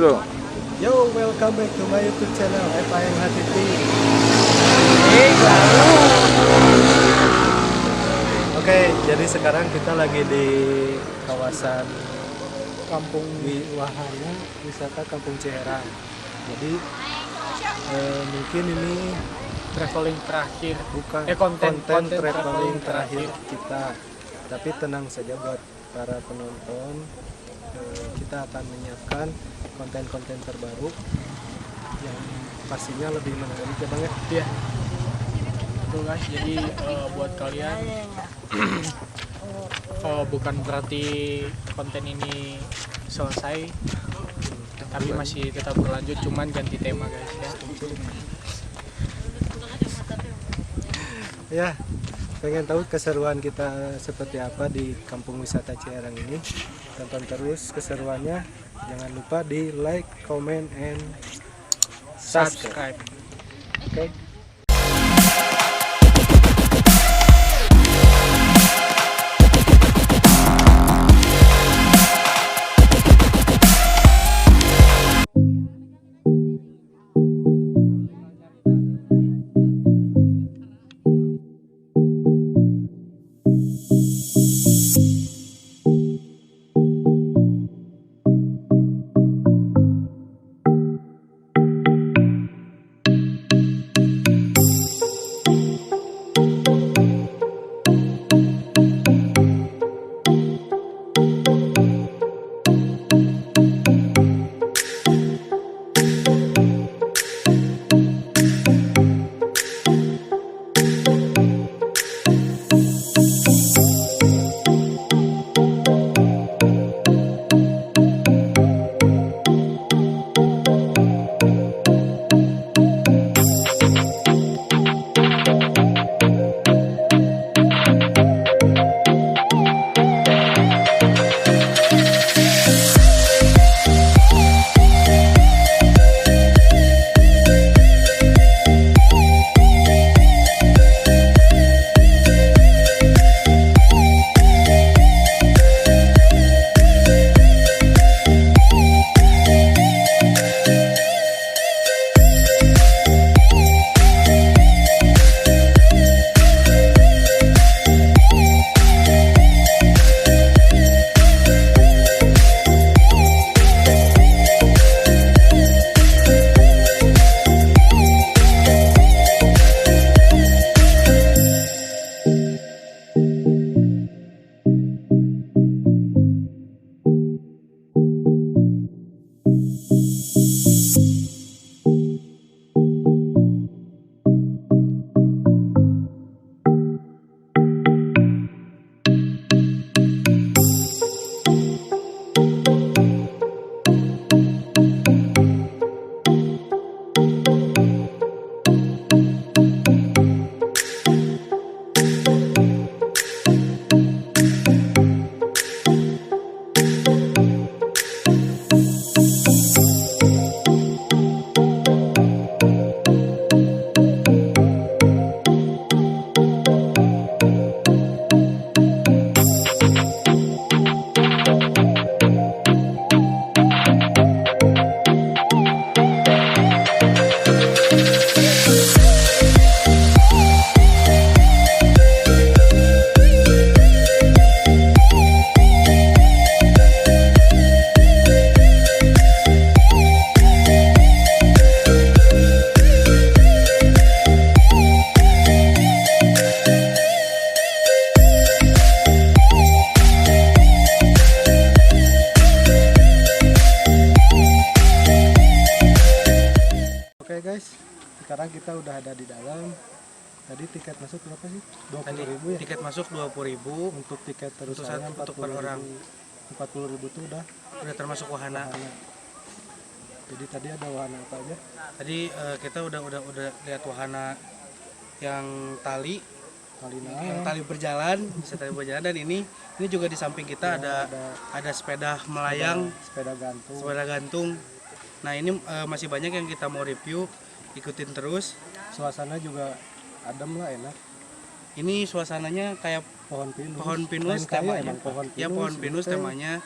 dulu. Yo, welcome back to my YouTube channel FAMH TV. Oke, jadi sekarang kita lagi di kawasan Kampung Wahana Wisata Kampung Ciherang. Jadi mungkin ini traveling terakhir, bukan konten traveling terakhir kita. Tapi tenang saja buat para penonton, kita akan menyiapkan konten-konten terbaru yang pastinya lebih menarik ya Bang ya. Iya. Betul guys, jadi buat kalian bukan berarti konten ini selesai, tapi masih tetap berlanjut, cuman ganti tema guys ya. Ya, pengen tahu keseruan kita seperti apa di Kampung Wisata Ciherang ini? Tonton terus keseruannya. Jangan lupa di like, comment, and subscribe. Oke. Oke guys, sekarang kita udah ada di dalam. Tadi tiket masuk berapa sih? 20.000 ya? Tiket masuk 20.000 Untuk tiket terus untuk saya untuk per orang. 40.000 itu udah termasuk wahana. Jadi tadi ada wahana apa aja? Tadi kita udah lihat wahana yang tali berjalan, bisa tali berjalan, dan ini juga di samping kita ya, ada sepeda melayang, sepeda gantung. Nah ini masih banyak yang kita mau review, ikutin terus. Suasana juga adem lah, enak. Ini suasananya kayak pohon pinus temanya. emang pohon pinus, Ya pohon pinus temanya.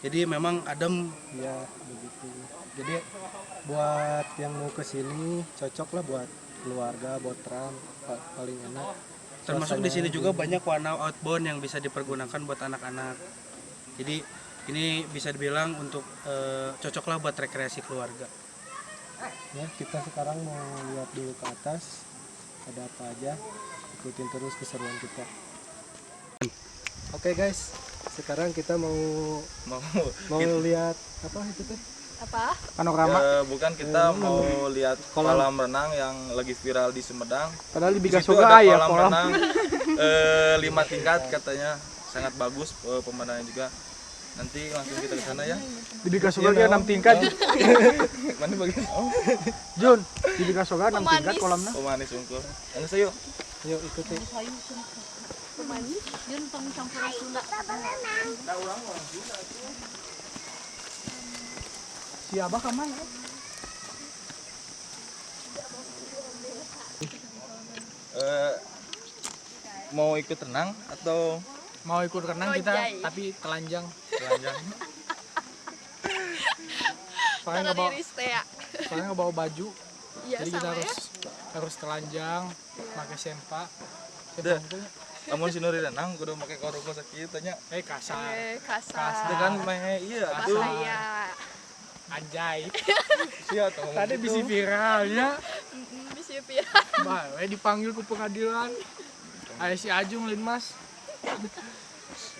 Jadi memang adem. Ya begitu. Jadi buat yang mau ke sini cocok lah buat keluarga, buat tram paling enak. Termasuk di sini Suasananya juga dingin. banyak warna outbound yang bisa dipergunakan buat anak-anak. Jadi ini bisa dibilang untuk cocoklah buat rekreasi keluarga. Ya, kita sekarang mau lihat dulu ke atas ada apa aja. Ikutin terus keseruan kita. Oke guys, sekarang kita mau Mau lihat apa itu teh? Apa? bukan kita mau lihat kolam renang yang lagi viral di Sumedang. Padahal di Di Biga situ Soga ada ya kolam kolam. renang 5 tingkat katanya, sangat bagus pemandangan juga. Nanti langsung kita ke sana ya. Di Biga Soga dia 6 tingkat. Mana bagian? Oh, Jun, di Biga Soga 6 tingkat Pemanis. kolamnya. manis unggul. Anu sayo. Yuk ikuti. Pemanis. Jun tong campur Sunda. Si Abah kemana? Mau ikut renang atau Mau ikut renang kita Ojai. tapi telanjang. telanjang? Soalnya Tangan nggak bawa, iris teh ya. soalnya nggak bawa baju. Iya Jadi kita sama ya. harus telanjang, pakai sempak. Udah. Sempak itu Namun si Nuri renang kudu make koroko sakit tanya. kasar, Kasar. Itu kan meh iya tuh. Saya. anjay. Sia tuh. Tadi bisi viralnya, Bisa viral. bah, dipanggil ke pengadilan. Ayah si Ajung Lin Mas.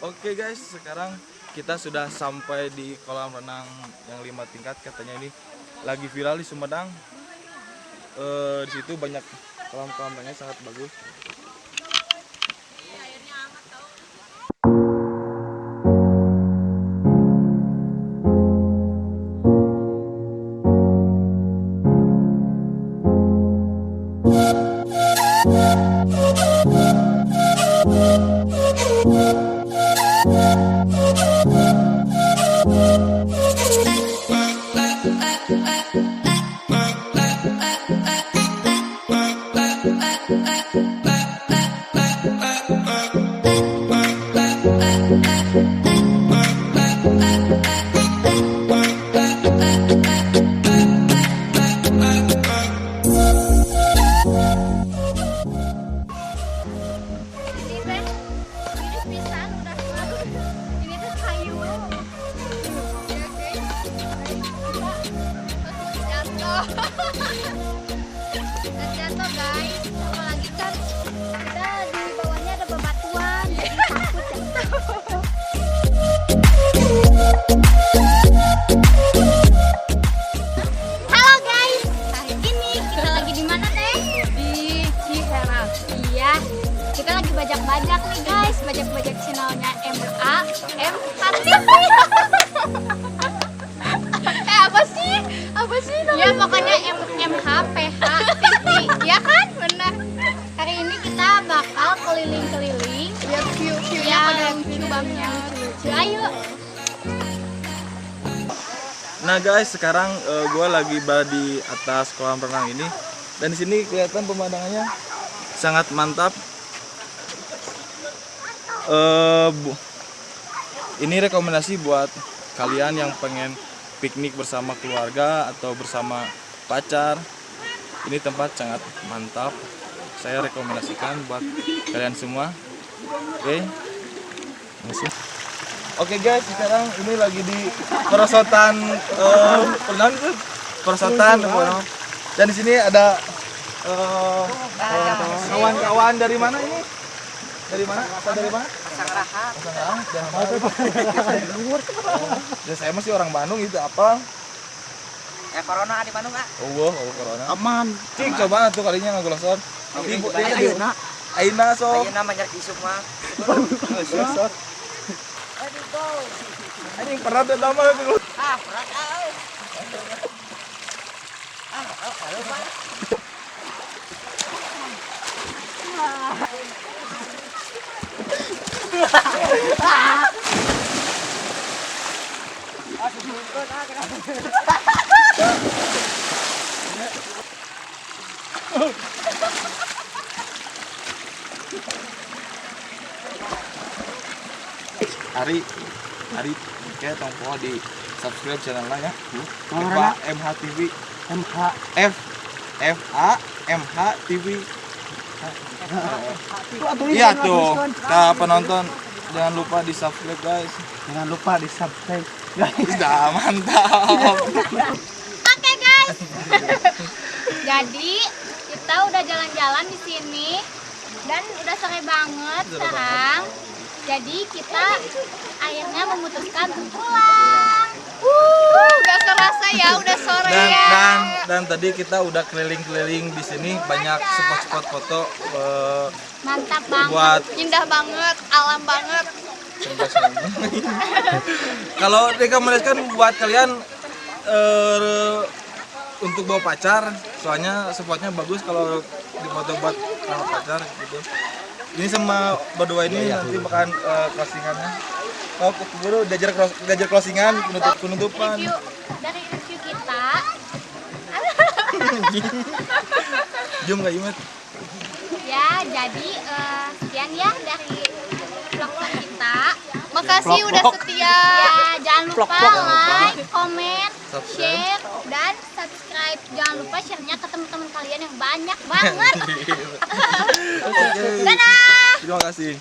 Oke guys, sekarang kita sudah sampai di kolam renang yang 5 tingkat, katanya ini lagi viral di Sumedang. Di situ banyak kolam-kolam renangnya sangat bagus. Ini teh. Ini pisan udah. Ini teh kayu. Ya guys. Jatuh. Dan jatuh guys. Apalagi kan kita di bawahnya ada bebatuan. Jadi takut jatuh. Halo guys, hari ini kita lagi di mana teh? Di Ciherang. Iya, kita lagi bajak-bajak nih guys, bajak-bajak channelnya MA MHTV. Apa sih? Apa sih namanya? Ya pokoknya MHPH TV, ya kan? Benar. Hari ini kita bakal keliling-keliling. Lihat view-viewnya pada lucu banget. Lucu. Ayo. Nah guys, sekarang gue lagi berada di atas kolam renang ini, dan di sini kelihatan pemandangannya sangat mantap. Ini rekomendasi buat kalian yang pengen piknik bersama keluarga atau bersama pacar. Ini tempat sangat mantap. Saya rekomendasikan buat kalian semua. Oke, masih. Oke guys, sekarang ini lagi di perosotan pernah itu perosotan dan di sini ada kawan-kawan dari mana ini? Dari mana? Dari mana? Pasang Dan saya masih orang Bandung itu apa? Corona di Bandung, Kak. Oh, corona. Aman. Cik, coba tuh kalinya ngagolosor. Ibu dia Aina so. Ayeuna mah nyari isuk mah. Anjing pernah tuh lama tuh. Ah, berat ah. Halo, Pak. Ari, Oke, tongpo di subscribe channelnya ya. Mana? MH TV. MH MH TV. Iya tuh, nah, penonton jangan lupa di subscribe guys. jangan lupa di subscribe. Sudah mantap. Oke guys. Jadi kita udah jalan-jalan di sini dan udah sore banget sekarang. Jadi kita akhirnya memutuskan untuk pulang. Gak kerasa ya udah sore Dan, ya. dan tadi kita udah keliling-keliling di sini, banyak spot-spot foto Mantap banget. buat Indah banget, alam banget. kalau direkomendasikan buat kalian untuk bawa pacar, soalnya spotnya bagus kalau difoto buat sama pacar gitu. Ini sama berdua ini nanti bakalan closingannya. Oh, keburu diajar closingan, penutupan. Dari review kita. Jom gak Imet? Ya, jadi sekian ya dari vlog kita. Makasih udah setia. Ya, jangan lupa like, comment, share, dan subscribe. Jangan lupa share-nya ke teman-teman kalian yang banyak banget. Oke. Dadah. Terima kasih.